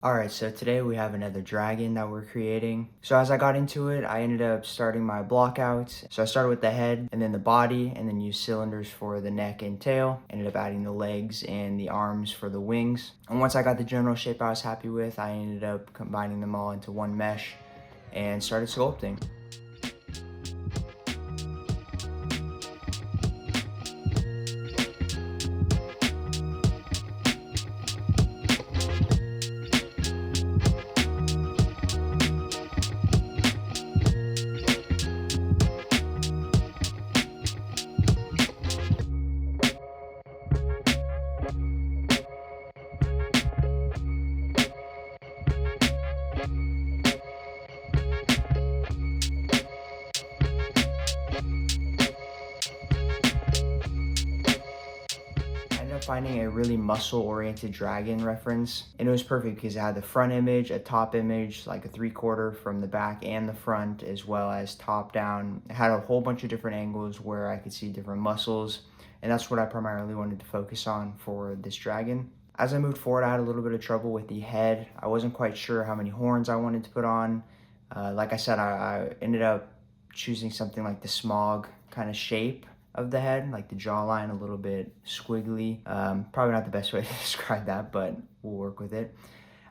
Alright, so today we have another dragon that we're creating. So as I got into it, I ended up starting my blockouts. So I started with the head and then the body and then used cylinders for the neck and tail. Ended up adding the legs and the arms for the wings. And once I got the general shape I was happy with, I ended up combining them all into one mesh and started sculpting. I ended up finding a really muscle-oriented dragon reference, and it was perfect because it had the front image, a top image, like a 3/4 from the back and the front, as well as top down. It had a whole bunch of different angles where I could see different muscles, and that's what I primarily wanted to focus on for this dragon. As I moved forward, I had a little bit of trouble with the head. I wasn't quite sure how many horns I wanted to put on. Like I said, I ended up choosing something like the smog kind of shape of the head, like the jawline a little bit squiggly. Probably not the best way to describe that, but we'll work with it.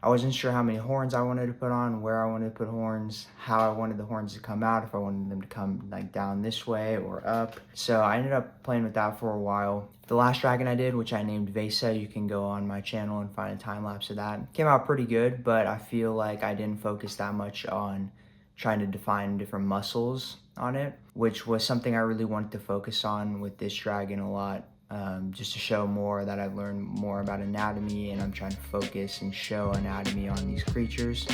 I wasn't sure how many horns I wanted to put on, where I wanted to put horns, how I wanted the horns to come out, if I wanted them to come like down this way or up. So I ended up playing with that for a while. The last dragon I did, which I named Vesa, you can go on my channel and find a time lapse of that. Came out pretty good, but I feel like I didn't focus that much on trying to define different muscles on it, which was something I really wanted to focus on with this dragon a lot. Just to show more that I've learned more about anatomy, and I'm trying to focus and show anatomy on these creatures.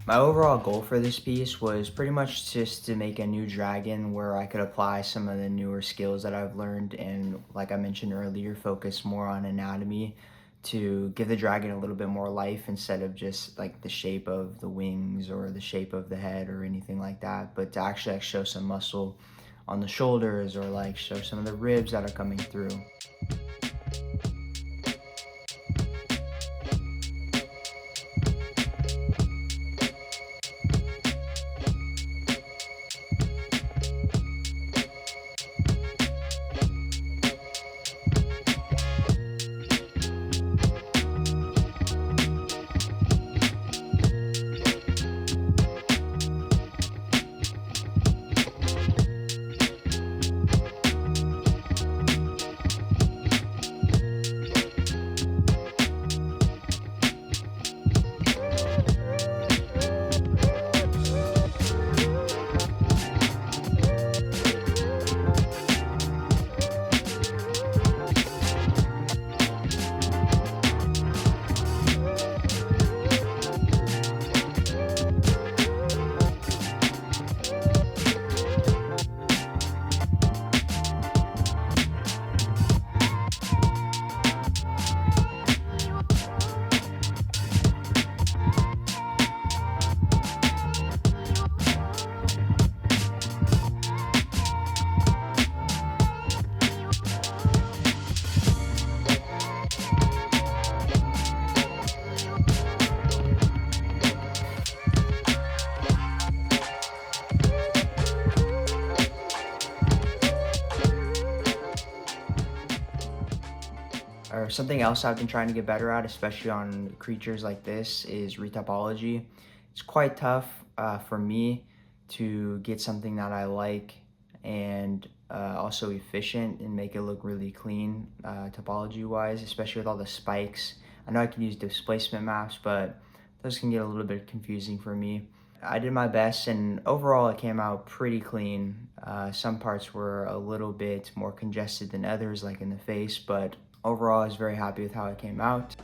My overall goal for this piece was pretty much just to make a new dragon where I could apply some of the newer skills that I've learned, and like I mentioned earlier, focus more on anatomy to give the dragon a little bit more life instead of just like the shape of the wings or the shape of the head or anything like that, but to actually like show some muscle on the shoulders or like show some of the ribs that are coming through. Or something else I've been trying to get better at, especially on creatures like this, is retopology. It's quite tough for me to get something that I like and also efficient and make it look really clean topology wise, especially with all the spikes. I know I can use displacement maps, but those can get a little bit confusing for me. I did my best and overall it came out pretty clean. Some parts were a little bit more congested than others, like in the face, but overall I was very happy with how it came out.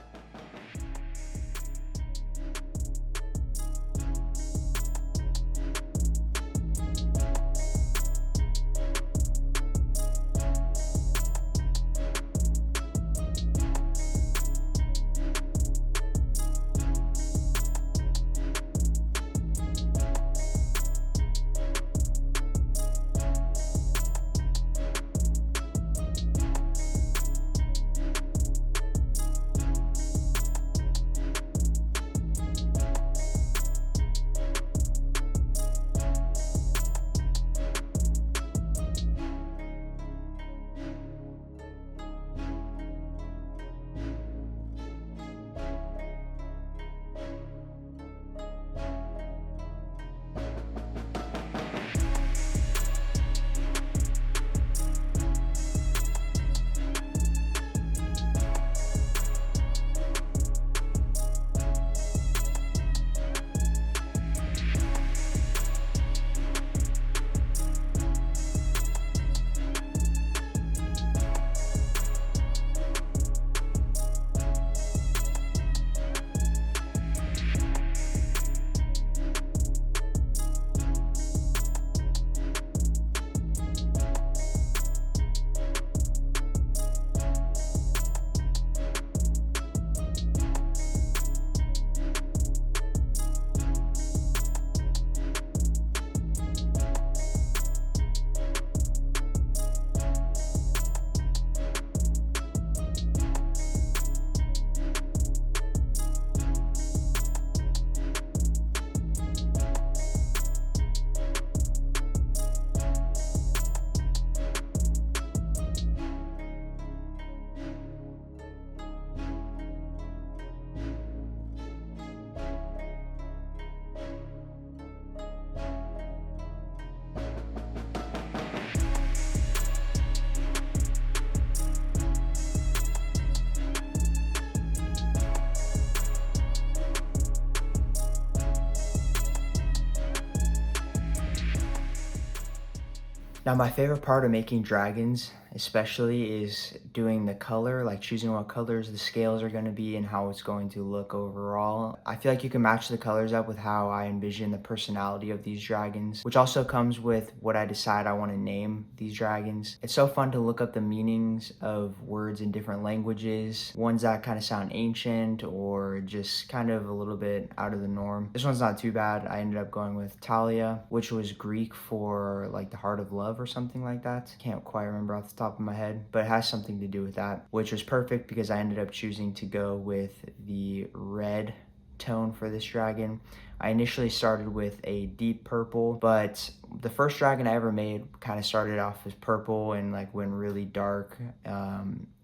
Now, my favorite part of making dragons, especially, is doing the color, like choosing what colors the scales are going to be and how it's going to look overall. I feel like you can match the colors up with how I envision the personality of these dragons, which also comes with what I decide I want to name these dragons. It's so fun to look up the meanings of words in different languages, ones that kind of sound ancient or just kind of a little bit out of the norm. This one's not too bad. I ended up going with Talia, which was Greek for like the heart of love or something like that. Can't quite remember off the top of my head, but it has something to do with that, which was perfect because I ended up choosing to go with the red tone for this dragon. I initially started with a deep purple, but the first dragon I ever made kind of started off as purple and like went really dark.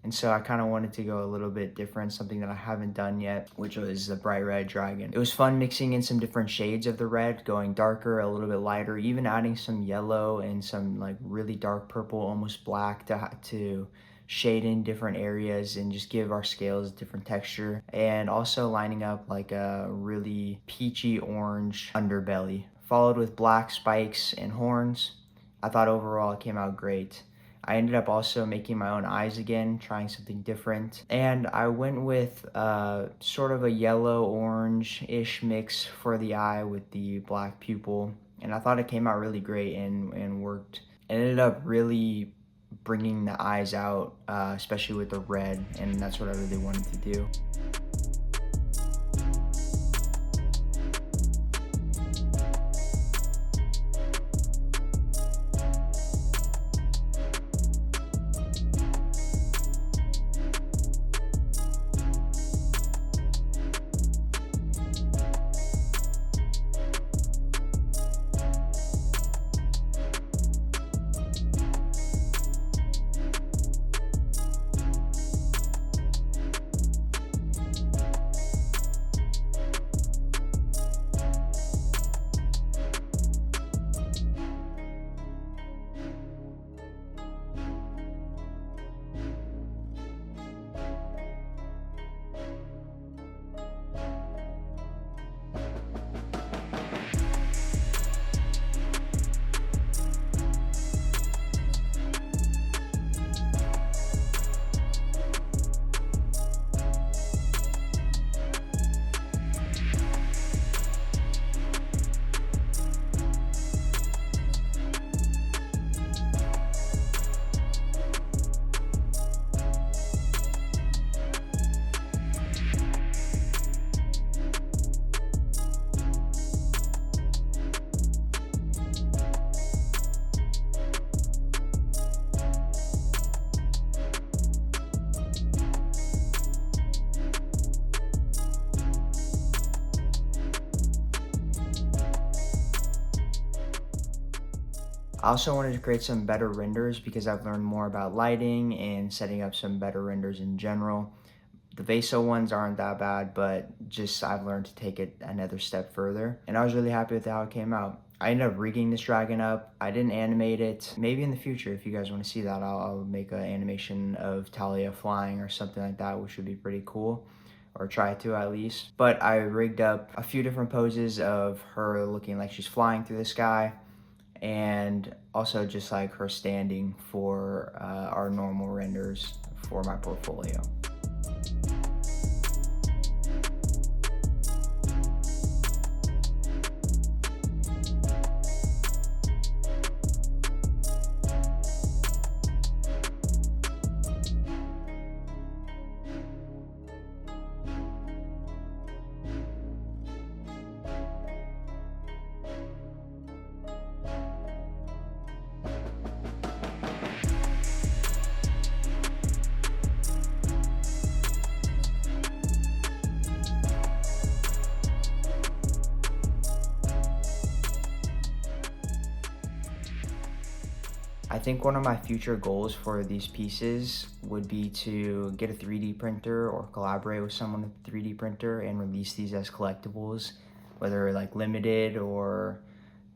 And so I kind of wanted to go a little bit different, something that I haven't done yet, which was the bright red dragon. It was fun mixing in some different shades of the red, going darker, a little bit lighter, even adding some yellow and some like really dark purple, almost black to shade in different areas and just give our scales different texture, and also lining up like a really peachy orange underbelly followed with black spikes and horns. I thought overall it came out great. I ended up also making my own eyes again, trying something different, and I went with sort of a yellow orange-ish mix for the eye with the black pupil, and I thought it came out really great and worked. It ended up really bringing the eyes out, especially with the red, and that's what I really wanted to do. I also wanted to create some better renders because I've learned more about lighting and setting up some better renders in general. The Vaso ones aren't that bad, but just I've learned to take it another step further. And I was really happy with how it came out. I ended up rigging this dragon up. I didn't animate it. Maybe in the future, if you guys want to see that, I'll make an animation of Talia flying or something like that, which would be pretty cool. Or try to at least. But I rigged up a few different poses of her looking like she's flying through the sky, and also just like her standing for our normal renders for my portfolio. I think one of my future goals for these pieces would be to get a 3D printer or collaborate with someone with a 3D printer and release these as collectibles, whether like limited or,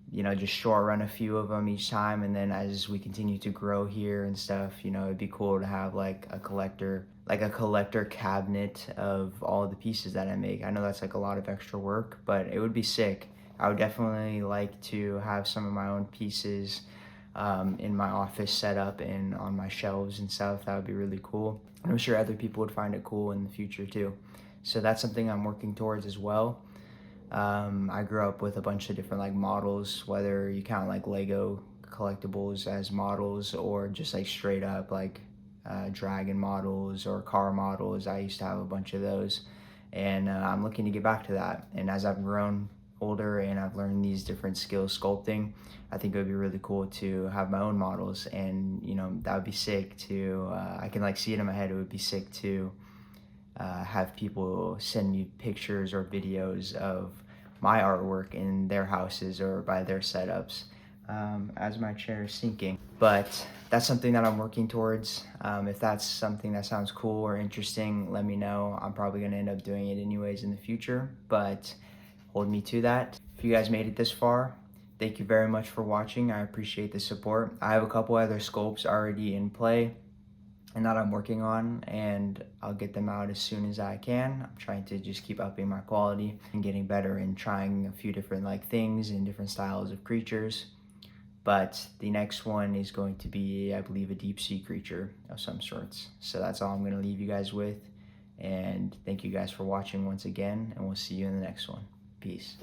you know, just short run a few of them each time. And then as we continue to grow here and stuff, you know, it'd be cool to have like a collector cabinet of all of the pieces that I make. I know that's like a lot of extra work, but it would be sick. I would definitely like to have some of my own pieces in my office set up and on my shelves and stuff. That would be really cool. I'm sure other people would find it cool in the future too. So that's something I'm working towards as well. I grew up with a bunch of different like models, whether you count like Lego collectibles as models or just like straight up like dragon models or car models. I used to have a bunch of those, and I'm looking to get back to that. And as I've grown older and I've learned these different skills sculpting, I think it would be really cool to have my own models. And you know, that would be sick to I can like see it in my head. It would be sick to have people send me pictures or videos of my artwork in their houses or by their setups as my chair is sinking. But that's something that I'm working towards. If that's something that sounds cool or interesting, let me know. I'm probably gonna end up doing it anyways in the future, but hold me to that. If you guys made it this far, thank you very much for watching. I appreciate the support. I have a couple other sculpts already in play and that I'm working on, and I'll get them out as soon as I can. I'm trying to just keep upping my quality and getting better and trying a few different like things and different styles of creatures. But the next one is going to be, I believe, a deep sea creature of some sorts. So that's all I'm gonna leave you guys with. And thank you guys for watching once again, and we'll see you in the next one. Peace.